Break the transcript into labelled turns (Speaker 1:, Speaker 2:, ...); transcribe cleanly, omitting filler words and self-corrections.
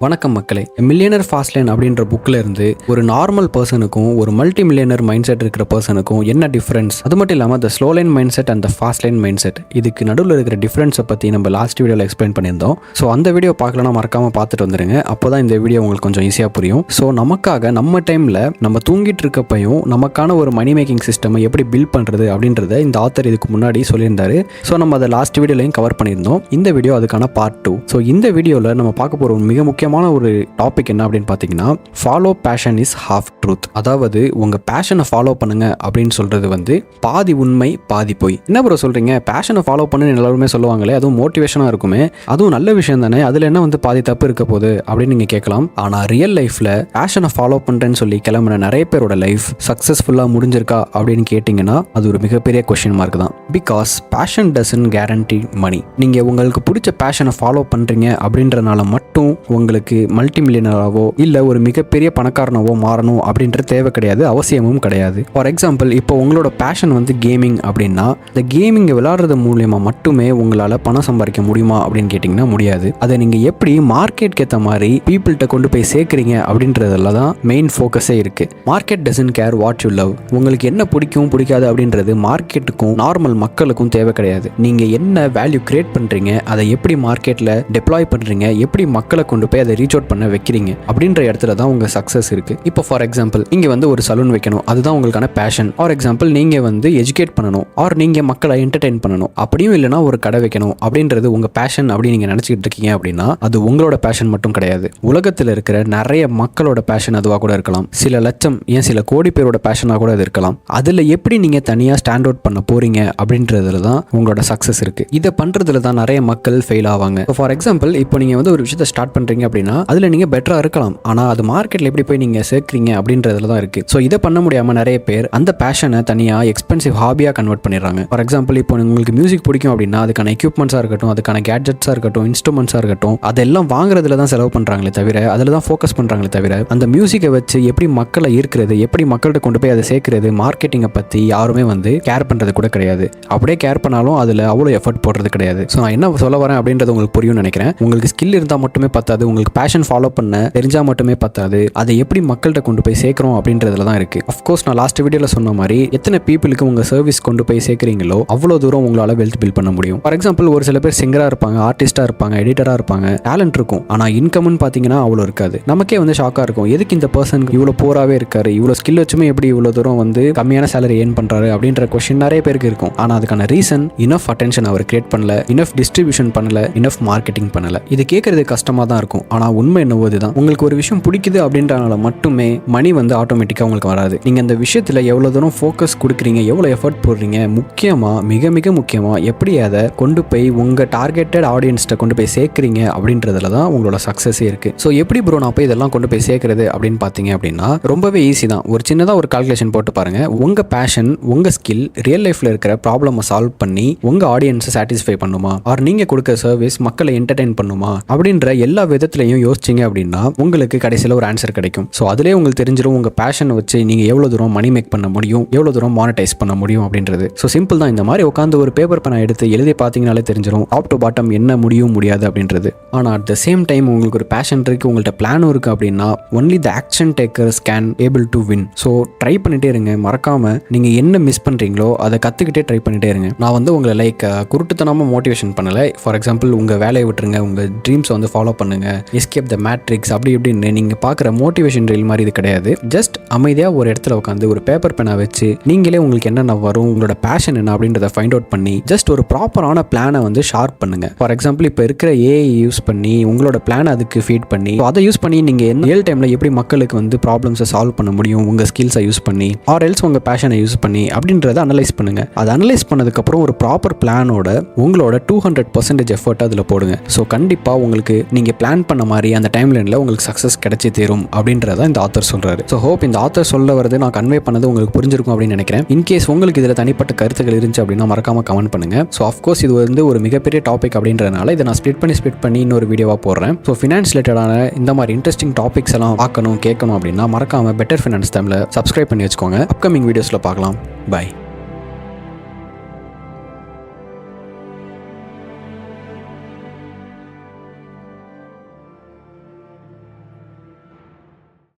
Speaker 1: வணக்கம் மக்களே. Millionaire fast lane அப்படின்ற புக்கில் இருந்து ஒரு நார்மல் பர்சனுக்கும் ஒரு மல்டி மில்லியனர் மைண்ட் செட் இருக்கிற பர்சனுக்கும் என்ன டிஃப்ரென்ஸ், அது மட்டும் இல்லாமல் அந்த slow line mind set and fast line mind set இதுக்கு நடுவில் இருக்கிற டிஃப்ரென்ஸை பற்றி நம்ம லாஸ்ட் வீடியோவில் எக்ஸ்பிளைன் பண்ணியிருந்தோம். ஸோ அந்த வீடியோ பார்க்கலன்னா மறக்காமல் பார்த்துட்டு வந்துருங்க. அப்போ தான் இந்த வீடியோ உங்களுக்கு கொஞ்சம் ஈஸியாக புரியும். ஸோ நமக்காக நம்ம டைமில் நம்ம தூங்கிட்டு இருக்கப்பையும் நமக்கான ஒரு மணி மேக்கிங் சிஸ்டமை எப்படி பில்ட் பண்ணுறது அப்படின்றத இந்த ஆத்தர் இதுக்கு முன்னாடி சொல்லியிருந்தாரு. ஸோ நம்ம அதை லாஸ்ட் வீடியோலையும் கவர் பண்ணியிருந்தோம். இந்த வீடியோ அதுக்கான பார்ட் 2. ஸோ இந்த வீடியோவில் நம்ம பார்க்க போகிற மிக முக்கியமான ஒரு டாபிக் என்ன அப்படின்னு பார்த்தீங்கன்னா, follow fashion is half truth. அதாவது உங்க பேஷனை ஃபாலோ பண்ணுங்க அப்படின்னு சொல்றது வந்து பாதி உண்மை பாதி பொய். என்ன ப்ரோ சொல்றீங்க, பேஷனை ஃபாலோ பண்ணுன்னு எல்லாருமே சொல்லுவாங்களே, அதுவும் மோட்டிவேஷனா இருக்குமே, அதுவும் நல்ல விஷயம் தானே, அதுல என்ன வந்து பாதி தப்பு இருக்க போகுது அப்படின்னு நீங்க கேட்கலாம். ஆனா ரியல் லைஃப்ல பேஷனை ஃபாலோ பண்றேன்னு சொல்லி கிளம்புன நிறைய பேரோட லைஃப் சக்சஸ்ஃபுல்லா முடிஞ்சிருக்கா அப்படின்னு கேட்டீங்கன்னா அது ஒரு மிகப்பெரிய கொஸ்டின் மார்க் தான். பிகாஸ் பேஷன் டசன்ட் கேரண்டி மணி. நீங்க உங்களுக்கு பிடிச்ச பேஷனை ஃபாலோ பண்றீங்க அப்படின்றனால மட்டும் உங்களுக்கு மல்டி மில்லியனராவோ இல்ல ஒரு மிகப்பெரிய பணக்காரனாவோ மாறணும் அப்படின்ற தேவை கிடையாது, அவசியமும் கிடையாது. ஃபார் எக்ஸாம்பிள், இப்போ உங்களோட பேஷன் வந்து கேமிங் அப்படின்னா, இந்த கேமிங் விளையாடுறது மூலியமா மட்டுமே உங்களால பணம் சம்பாதிக்க முடியுமா அப்படின்னு கேட்டீங்கன்னா முடியாது. அதை நீங்க எப்படி மார்க்கெட்க்கு ஏற்ற மாதிரி பீப்புள்கிட்ட கொண்டு போய் சேர்க்குறீங்க அப்படின்றதுல தான் மெயின் ஃபோக்கஸே இருக்கு. Market doesn't care what you love. உங்களுக்கு என்ன பிடிக்கும் பிடிக்காது அப்படின்றது மார்க்கெட்டுக்கும் நார்மல் மக்களுக்கும் தேவை கிடையாது. நீங்க என்ன வேல்யூ கிரியேட் பண்றீங்க, அதை எப்படி மார்க்கெட்ல டெப்ளாய் பண்றீங்க, எப்படி மக்களை கொண்டு போய் அதை ரீச் அவுட் பண்ண வைக்கிறீங்க அப்படின்ற இடத்துல தான் உங்க சக்சஸ் இருக்கு. இப்போ ஃபார் எக்ஸாம்பிள், இங்க வந்து ஒரு சலூன் வைக்கணும், அதுதான் உங்களுக்கான பேஷன். ஃபார் எக்ஸாம்பிள், நீங்க வந்து எஜுகேட் பண்ணணும் ஆர் நீங்க மக்களை என்டர்டெயின் பண்ணணும், அப்படியும் இல்லைனா ஒரு கடை வைக்கணும் அப்படின்றது உங்க பேஷன் அப்படி நீங்க நினைச்சிட்டு இருக்கீங்க அப்படின்னா அது உங்களோட பேஷன் மட்டும் கிடையாது. உலகத்தில் இருக்கிற நிறைய மக்களோட பேஷன் அதுவா கூட இருக்கலாம். சில லட்சம் ஏன் சில கோடி பேரோட பேஷனா கூட அது இருக்கலாம். அதுல எப்படி நீங்க தனியா ஸ்டாண்ட் அவுட் பண்ண போறீங்க அப்படின்றதுல தான் உங்களோட சக்சஸ் இருக்கு. இதை பண்றதுல தான் நிறைய மக்கள் ஃபெயில் ஆவாங்க. ஃபார் எக்ஸாம்பிள், இப்போ நீங்க வந்து ஒரு விஷயத்தை ஸ்டார்ட் பண்றீங்க அப்படின்னா அதுல நீங்க பெட்டரா இருக்கலாம், ஆனா அது மார்க்கெட்ல எப்படி போய் நீங்க சேர்க்கிறீங்க அப்படின்றதுல தான் இருக்கு. ஸோ இதை பண்ண முடியாம நிறைய பேர் அந்த பேஷனை தனியா எக்ஸ்பென்சிவ் ஹாபியா கன்வெர்ட் பண்ணிடுறாங்க. ஃபார் எக்ஸாம்பிள், இப்போ உங்களுக்கு மியூசிக் பிடிக்கும் அப்படின்னா அதுக்கான எக்யூப்மெண்ட்ஸா இருக்கட்டும், அதுக்கான கேட்ஜெட்ஸா இருக்கட்டும், இன்ஸ்ட்ருமெண்ட்ஸா இருக்கட்டும், அதெல்லாம் வாங்குறதுல தான் செலவு பண்றாங்களே தவிர, அதுல தான் ஃபோக்கஸ் பண்றாங்களே தவிர, அந்த மியூசிக்கை வச்சு எப்படி மக்களை ஈர்க்கிறது, எப்படி மக்கள்கிட்ட கொண்டு போய் அதை சேர்க்கிறது, மார்க்கெட்டிங்கை பத்தி யாருமே வந்து கேர் பண்றது கூட கிடையாது. அப்படியே கேர் பண்ணாலும் அதுல அவ்வளோ எஃபர்ட் போடுறது கிடையாது. ஸோ நான் என்ன சொல்ல வரேன் அப்படின்றது உங்களுக்கு புரியும்னு நினைக்கிறேன். உங்களுக்கு ஸ்கில் இருந்தா மட்டுமே பத்தாது, உங்களுக்கு பேஷன் ஃபாலோ பண்ண தெரிஞ்சா மட்டுமே பத்தாது, அதை எப்படி மக்கள்கிட்ட கொண்டு போய் சேர்க்கிறோம் அப்படின்றதுல தான் இருக்கு. அஃப்கோர்ஸ் நான் லாஸ்ட் வீடியோல சொன்ன மாதிரி எத்தனை பீப்புளுக்கு உங்க சர்வீஸ் கொண்டு போய் சேர்க்கிறீங்களோ அவ்வளோ தூரம் உங்களால வெல்த் பில்ட் பண்ண முடியும். ஃபார் எக்ஸாம்பிள், ஒரு சில பேர் சிங்கரா இருப்பாங்க, ஆர்டிஸ்டா இருப்பாங்க, எடிட்டரா இருப்பாங்க, டேலண்ட் இருக்கும், ஆனா இன்கம்னு பாத்தீங்கன்னா அவ்வளோ இருக்காது. நமக்கே வந்து ஷாக்கா இருக்கும், எதுக்கு இந்த பர்சன் இவ்வளோ போராவே இருக்காரு, இவ்வளோ ஸ்கில் வச்சுமே எப்படி இவ்வளோ தூரம் வந்து கம்மியான சேலரி ஏர்ன் பண்றாரு அப்படின்ற கொஸ்டின் நிறைய பேருக்கு இருக்கும். ஆனா அதுக்கான ரீசன் இனஃப் அட்டென்ஷன் அவர் கிரியேட் பண்ணல, இனஃப் டிஸ்ட்ரிபியூஷன் பண்ணல, இனஃப் மார்க்கெட்டிங் பண்ணல. இது கேட்கறது கஷ்டமா தான் இருக்கும், ஆனா உண்மை என்னவோ இதுதான். உங்களுக்கு ஒரு விஷயம் பிடிக்குது அப்படின்றனால மட்டுமே மணி வந்து ஆட்டோமேட்டிக்காக உங்களுக்கு வராது. நீங்கள் அந்த விஷயத்தில் எவ்வளோ தூரம் ஃபோக்கஸ் கொடுக்குறீங்க, எவ்வளோ எஃபர்ட் போடுறீங்க, முக்கியமாக மிக மிக முக்கியமாக எப்படி அதை கொண்டு போய் உங்கள் டார்கெட்டட் ஆடியன்ஸ்ட்டை கொண்டு போய் சேர்க்குறீங்க அப்படின்றதுல தான் உங்களோட சக்ஸஸே இருக்குது. ஸோ எப்படி ப்ரோ நான் போய் இதெல்லாம் கொண்டு போய் சேர்க்குறது அப்படின்னு பார்த்தீங்க அப்படின்னா ரொம்பவே ஈஸி தான். ஒரு சின்னதாக ஒரு கால்குலேஷன் போட்டு பாருங்கள். உங்கள் பேஷன், உங்கள் ஸ்கில் ரியல் லைஃப்பில் இருக்கிற ப்ராப்ளமை சால்வ் பண்ணி உங்கள் ஆடியன்ஸை சாட்டிஸ்ஃபை பண்ணுமா, ஆர் நீங்கள் கொடுக்க சர்வீஸ் மக்களை என்டர்டெயின் பண்ணுமா அப்படின்ற எல்லா விதத்துலையும் யோசிச்சிங்க அப்படின்னா உங்களுக்கு கடைசியில் ஒரு ஆன்சர் கிடைக்கும். ஸோ அதிலே உங்களுக்கு தெரிஞ்சிடும் உங்கள் பேஷனை வச்சு நீங்கள் எவ்வளோ தூரம் மணி மேக் பண்ண முடியும், எவ்வளோ தூரம் மானிட்டைஸ் பண்ண முடியும் அப்படின்றது. ஸோ சிம்பிள் தான். இந்த மாதிரி உட்காந்து ஒரு பேப்பர் பெண்ணை எடுத்து எழுதி பார்த்தீங்கனாலே தெரிஞ்சிடும் டாப் டு பாட்டம் என்ன முடியும் முடியாது அப்படின்றது. ஆனால் அட் த சேம் டைம் உங்களுக்கு ஒரு பேஷன் இருக்குது, உங்கள்கிட்ட பிளானும் இருக்குது அப்படின்னா only the action takers can able to win. So try பண்ணிட்டே இருங்க. மறக்காமல் நீங்கள் என்ன மிஸ் பண்ணுறீங்களோ அதை கற்றுக்கிட்டே ட்ரை பண்ணிட்டே இருங்க. நான் வந்து உங்களை குருட்டுத்தனமாக மோட்டிவேஷன் பண்ணலை. ஃபார் எக்ஸாம்பிள், உங்கள் வேலையை விட்டுருங்க, உங்கள் ட்ரீம்ஸை வந்து ஃபாலோ பண்ணுங்க, எஸ்கேப் த மேட்ரிக்ஸ் அப்படி இப்படின்னு நீங்க பார்க்குற மோட்டிவேஷன் ரீல் மாதிரி இது கிடையாது. ஜஸ்ட் அமைதியாக ஒரு இடத்துல உட்காந்து ஒரு பேப்பர் பெண்ணை வச்சு நீங்களே உங்களுக்கு என்னென்ன வரும், உங்களோட பேஷன் என்ன அப்படின்றத ஃபைண்ட் அவுட் பண்ணி ஜஸ்ட் ஒரு ப்ராப்பரான பிளானை வந்து ஷார்ப் பண்ணுங்க. ஃபார் எக்ஸாம்பிள், இப்போ இருக்கிற ஏஐ யூஸ் பண்ணி உங்களோட பிளான் அதுக்கு ஃபீட் பண்ணி அதை யூஸ் பண்ணி நீங்கள் ரியல் டைமில் எப்படி மக்களுக்கு வந்து ப்ராப்ளம்ஸை சால்வ் பண்ண முடியும் உங்கள் ஸ்கில்ஸை யூஸ் பண்ணி, ஆர் எல்ஸ் உங்கள் பேஷனை யூஸ் பண்ணி அப்படின்றத அனலைஸ் பண்ணுங்க. அதை அனலைஸ் பண்ணதுக்கப்புறம் ஒரு ப்ராப்பர் பிளானோட உங்களோட 200% எஃபர்ட் அதில் போடுங்க. ஸோ கண்டிப்பாக உங்களுக்கு நீங்கள் பிளான் பண்ண மாதிரி அந்த டைம் லைனில் உங்களுக்கு சக்ஸஸ் கிடைச்சி தரும் அப்படின்றத இந்த ஆத்தர் சொல்றாரு. ஸோ ஹோப் இந்த ஆத்தர் சொல்ல வரது நான் கன்வே பண்ணது உங்களுக்கு புரிஞ்சிருக்கும் அப்படின்னு நினைக்கிறேன். இன்கேஸ் உங்களுக்கு இதில் தனிப்பட்ட கருத்துக்கள் இருந்துச்சு அப்படின்னா மறக்காம கமெண்ட் பண்ணுங்க. ஸோ அஃப்கோர்ஸ் இது வந்து ஒரு மிகப்பெரிய டாபிக் அப்படின்றதுனால இதை நான் ஸ்பிளிட் பண்ணி இன்னொரு வீடியோவாக போடுறேன். ஸோ ஃபினான்ஸ் ரிலேட்டடான இந்த மாதிரி இன்ட்ரெஸ்டிங் டாபிக்ஸ் எல்லாம் பார்க்கணும் கேட்கணும் அப்படின்னா மறக்காம பெட்டர் ஃபினான்ஸ் தமிழை சப்ஸ்கிரைப் பண்ணி வச்சுக்கோங்க. அப்கமிங் வீடியோஸில் பார்க்கலாம். பை.